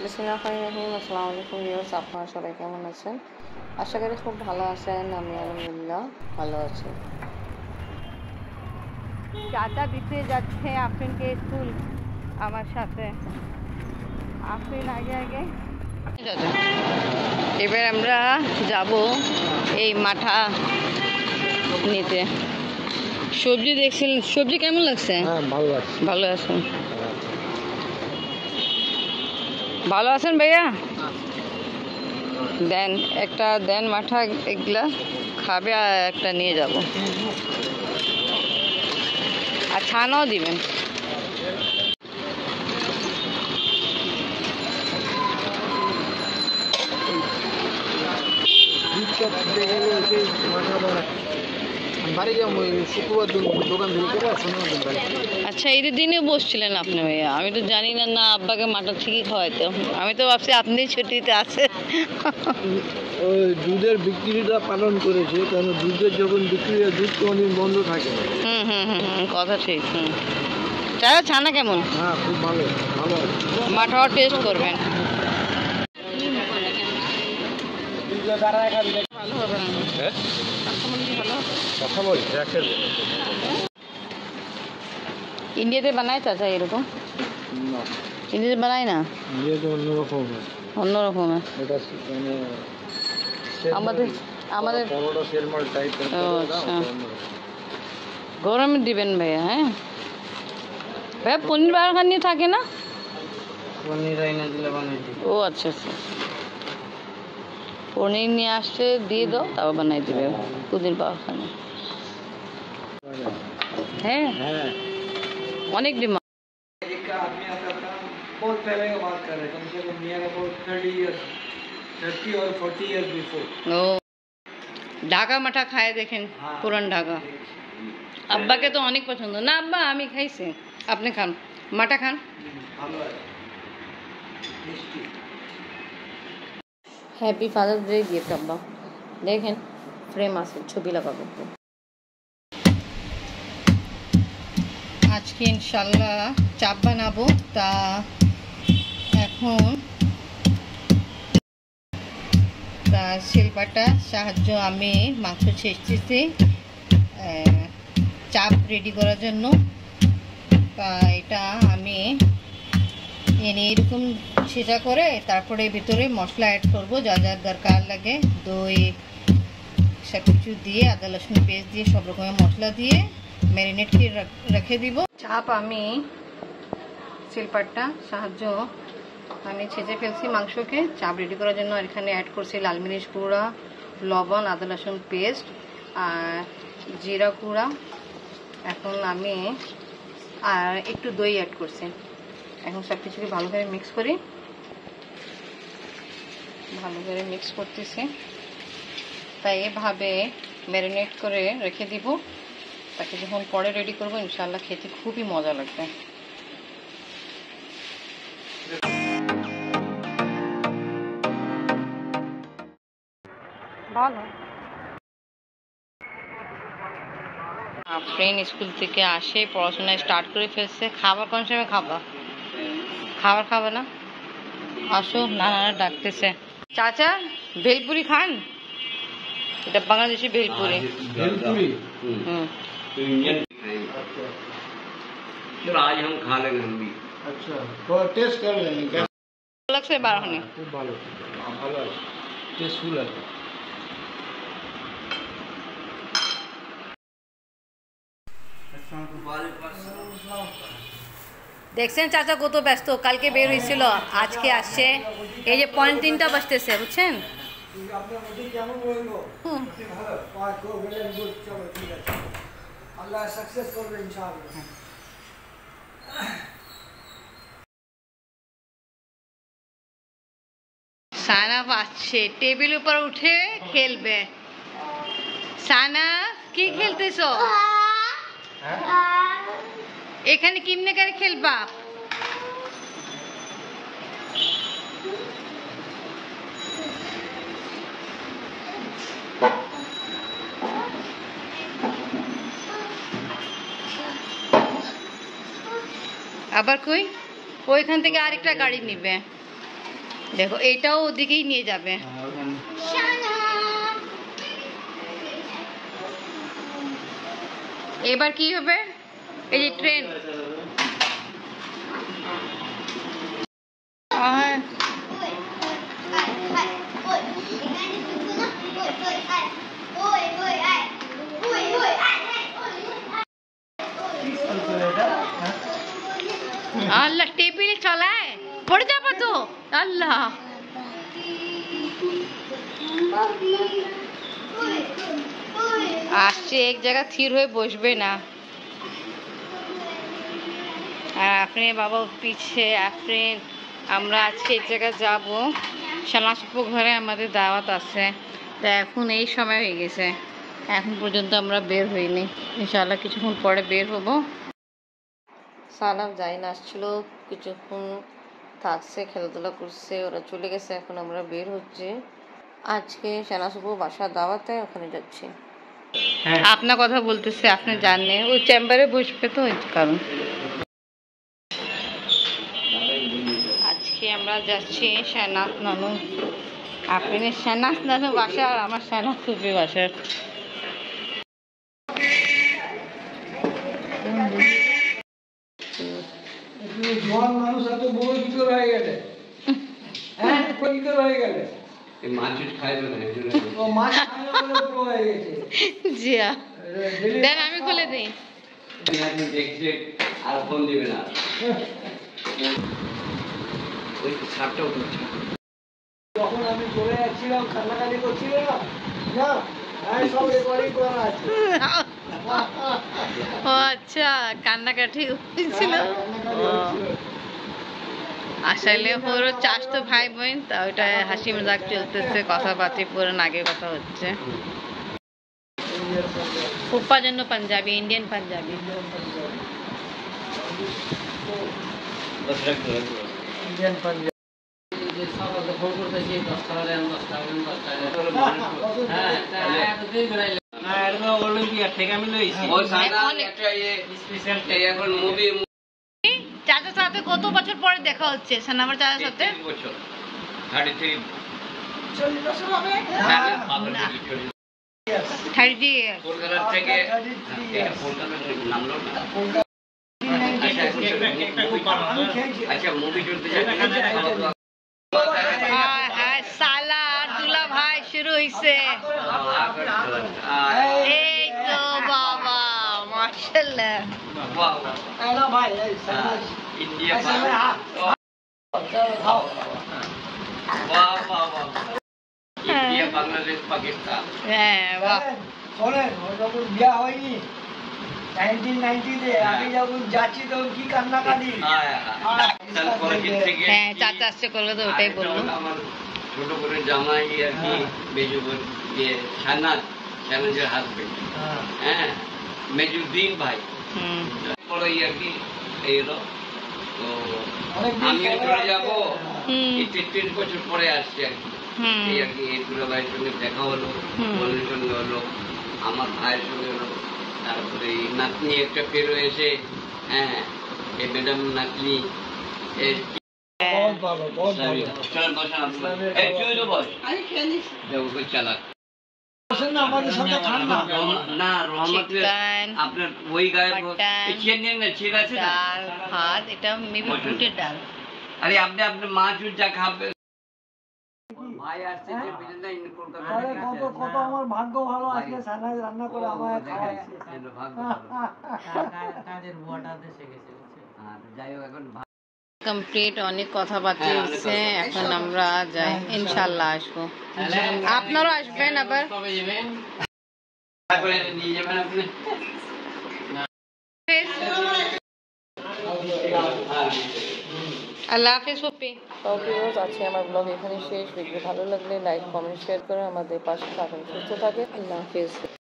বিসমিল্লাহির আসসালামু আলাইকুম ভিউয়ার্স, আপনারা সবাই কেমন আছেন? আশা করি খুব ভালো আছেন। আমি আলহামদুলিল্লাহ ভালো আছি। চাচা দিতে যাচ্ছে আফরিনকে স্কুল আমার সাথে। আফরিন আগে আগে। এবার আমরা যাব এই মাঠা নিতে। সবজি দেখছিলেন, সবজি কেমন লাগছে? ভালো লাগছে। ভালো আছেন? ভালো আছেন ভাইয়া? দেন একটা দেন মাঠা, এগুলা খাবে আর একটা নিয়ে যাব, আর ছানাও দিবেন। আচ্ছা, ঈদের দিনে বসছিলেন আপনি ভাইয়া? আমি তো জানি না। না, আব্বাকে মাঠা ঠিকই খাওয়াইতো। আমি তো ভাবছি আপনি ছুটিতে আছে। ওই দুধের বিক্রিটা পালন করেছে, কারণ দুধের যখন বিক্রি হয় দুধ তো অনেক বন্ধ থাকে। কথা ঠিক। চাচা ছানা কেমন? হ্যাঁ, খুব ভালো ভালো। মাঠাও টেস্ট করবেন। ইন্ডিয়াতে বানায় চাচা এরকম? ইন্ডিয়াতে বানায় না, অন্যরকম। আমাদের গরমে দিবেন ভাইয়া? হ্যাঁ ভাইয়া, পনির বানানি থাকে না? ও আচ্ছা আচ্ছা, পনির নিয়ে আসছে, দিয়ে দাও, তাও বানাই দিবে পুদির বাগানে। হ্যাঁ, অনেক ডিমান্ড। बहुत पहले का बात कर रहे हैं, कम से कम नियर अबाउट 30 years, 30 और 40 years before। ও ঢাকা মাঠা খায় দেখেন, পুরান ঢাকা। আব্বাকে তো অনেক পছন্দ না। আব্বা আমি খাইছি, আপনি খান, মাঠা খান। হ্যাপি ফাদার্স ডে গিফট আব্বা। দেখেন ফ্রেম আছে, ছবি লাগাবো। আজকে ইনশাল্লাহ চাপ বানাবো। তা এখন শিল্পাটা সাহায্য আমি মাংস ছেঁচতেছি চাপ রেডি করার জন্য। তা এটা আমি এনে এরকম ছেঁচা করে তারপরে ভিতরে মশলা অ্যাড করব, যা যা দরকার লাগে, দই সব কিছু দিয়ে, আদা রসুন পেস্ট দিয়ে, সব রকমের মশলা দিয়ে ম্যারিনেট করে রেখে দিব। চাপ আমি শিল্পাটা সাহায্য আমি ছেঁচে ফেলছি মাংসকে চাপ রেডি করার জন্য। আর এখানে অ্যাড করছি লাল মরিচ গুঁড়া, লবণ, আদা রসুন পেস্ট আর জিরা গুঁড়া। এখন আমি আর একটু দই অ্যাড করছি। এখন সব কিছুকে ভালো করে মিক্স করি, ভালো করে মিক্স করতেছি। তাই এভাবে ম্যারিনেট করে রেখে দিব, তাকে যখন পরে রেডি করবো ইনশাআল্লাহ খেতে খুবই মজা লাগবে। ভালো। ফ্রেন্ড স্কুল থেকে আসে, পড়াশোনা স্টার্ট করে ফেলছে। খাবার কোন সময় খাবা? খাবার খাবে না? আসো, নানারা ডাকতেছে। চাচা ভেলপুরি খান? এটা বাংলাদেশি ভেলপুরি। आज हम खा लेंगे हम भी। अच्छा, थोड़ा टेस्ट कर लेंगे। ভালো লাগছে বারহনে? খুব ভালো, ভালো আছে, টেস্টফুল আছে। দেখছেন চাচা কত ব্যস্ত, কালকে বের হয়েছিল, আজকে আসছে। এই যে 3:30 বাজতেছে, বুঝছেন? আল্লাহ সাকসেস করবে ইনশাআল্লাহ। সানা পাচ্ছে, টেবিল উপর উঠে খেলবে। সানা কি খেলতেছ? এখানে কেমনে করে খেলবা? আবার কই ওইখান থেকে আরেকটা গাড়ি নিবে। দেখো এটাও ওদিকেই নিয়ে যাবে। এবার কি হবে? এই যে ট্রেন, আল্লাহ টেবিলে চলায় পড়ে যাবো তো। আল্লাহ আসছে, এক জায়গা স্থির হয়ে বসবে না। আর আপনি বাবা পিছে আফরিন, আমরা আজকে এক জায়গায় যাবো, শানাসুপু ঘরে আমাদের দাওয়াত আছে। তা এখন এই সময় হয়ে গেছে, এখন পর্যন্ত আমরা বের হইনি। ইনশাআল্লাহ কিছুক্ষণ পরে বের হবো। সালাম যাই না আসছিল, কিছুক্ষণ থাকছে, খেলাধুলা করছে, ওরা চলে গেছে, এখন আমরা বের হচ্ছি। আজকে শানাসুপু বাসার দাওয়াতে, ওখানে যাচ্ছি। আপনার কথা বলতেছে, আপনি জানেন ওই চেম্বারে বসবে তো, ওই কারণ। আজকে আমরা যাচ্ছি শাহনাজ নানু, আপনার শাহনাজ নানু বাসা আর আমার শানাসুপু বাসার। জোয়ান মানুষ এত বড় কি করে হয়ে গেলে? হ্যাঁ, কি করে হয়ে গেলে? মাছ খাইবে না, ও মাছ খাইলে বলে বড় হয়ে গেছে। জিয়া দেন, আমি খুলে দিই। আপনি দেখছে আর ফোন দিবে না, ওই ছাপটা উঠছে। যখন আমি চলে যাচ্ছিলাম কান্নাকাটি করছিল না, সব রেকর্ডিং করা আছে। ও আচ্ছা, কান্নাকাটি হয়েছিল। আসলে ওরও চাচাতো ভাই বোন, তা ওইটা হাসি মজাক চলতেছে, কথাবার্তা পুরো নাগে কথা হচ্ছে। ফুপ্পার জন্য পাঞ্জাবি, ইন্ডিয়ান পাঞ্জাবি। ইন্ডিয়ান পাঞ্জাবি চাচার সাথে কত বছর পরে দেখা হচ্ছে? আমার চাচার সাথে 30 years। কলকাতা থেকে নামলো না। আচ্ছা, মুভি চলতে সালা দুলা ভাই শুরু হইছে। এই তো বাবা, মাশাআল্লাহ। ইন্ডিয়া বাংলাদেশ পাকিস্তান। হ্যাঁ বাহ। শোনেন, যখন বিয়া হয়নি 1990-তে, আমি যখন যাচ্ছি তখন কি কান্নাকাটি। হ্যাঁ, চাচা আসছে কলকাতা, ওটাই বললো। আমার ছোট করে জামাই আর কি, মেজু শাহনাজের হাজবেন্ড, হ্যাঁ, মেজুদ্দিন ভাই, পরে আর কি এলো। তো আমিও চলে যাবো, 33 বছর পরে আসছি আর কি। এই আর কি, এই দুলা ভাইয়ের সঙ্গে দেখা হলো, বোনের সঙ্গে হলো, আমার ভাইয়ের সঙ্গে হলো, তারপরে নাতনি একটা ফেরো এসে, হ্যাঁ, এই ম্যাডাম নাতনি চালাক না, রহমতের আপনার ওই গায়ে ঠিক আছে। ডাল ভাত, এটা মেবি বুটের ডাল। আরে আপনি আপনার মাছ যা খাবেন। ভাই আসছে যে কলকাতা কত আমার ভাগ্য ভালো, আজকে সানাই রান্না করে আমায় খাওয়াচ্ছে। যাই হোক, এখন কমপ্লিট, অনেক কথাবার্তা হচ্ছে। এখন আমরা যাই, ইনশাল্লাহ আসবো। আপনারাও আসবেন আবার। নিয়ে যাবেন আপনি। আল্লাহ হাফেজ পপি। ওকে, আজকে আমার ব্লগ এখানে শেষ। ভিডিও ভালো লাগলে লাইক, কমেন্ট, শেয়ার করে আমাদের পাশে থাকুন। সুস্থ থাকে। আল্লাহ হাফেজ।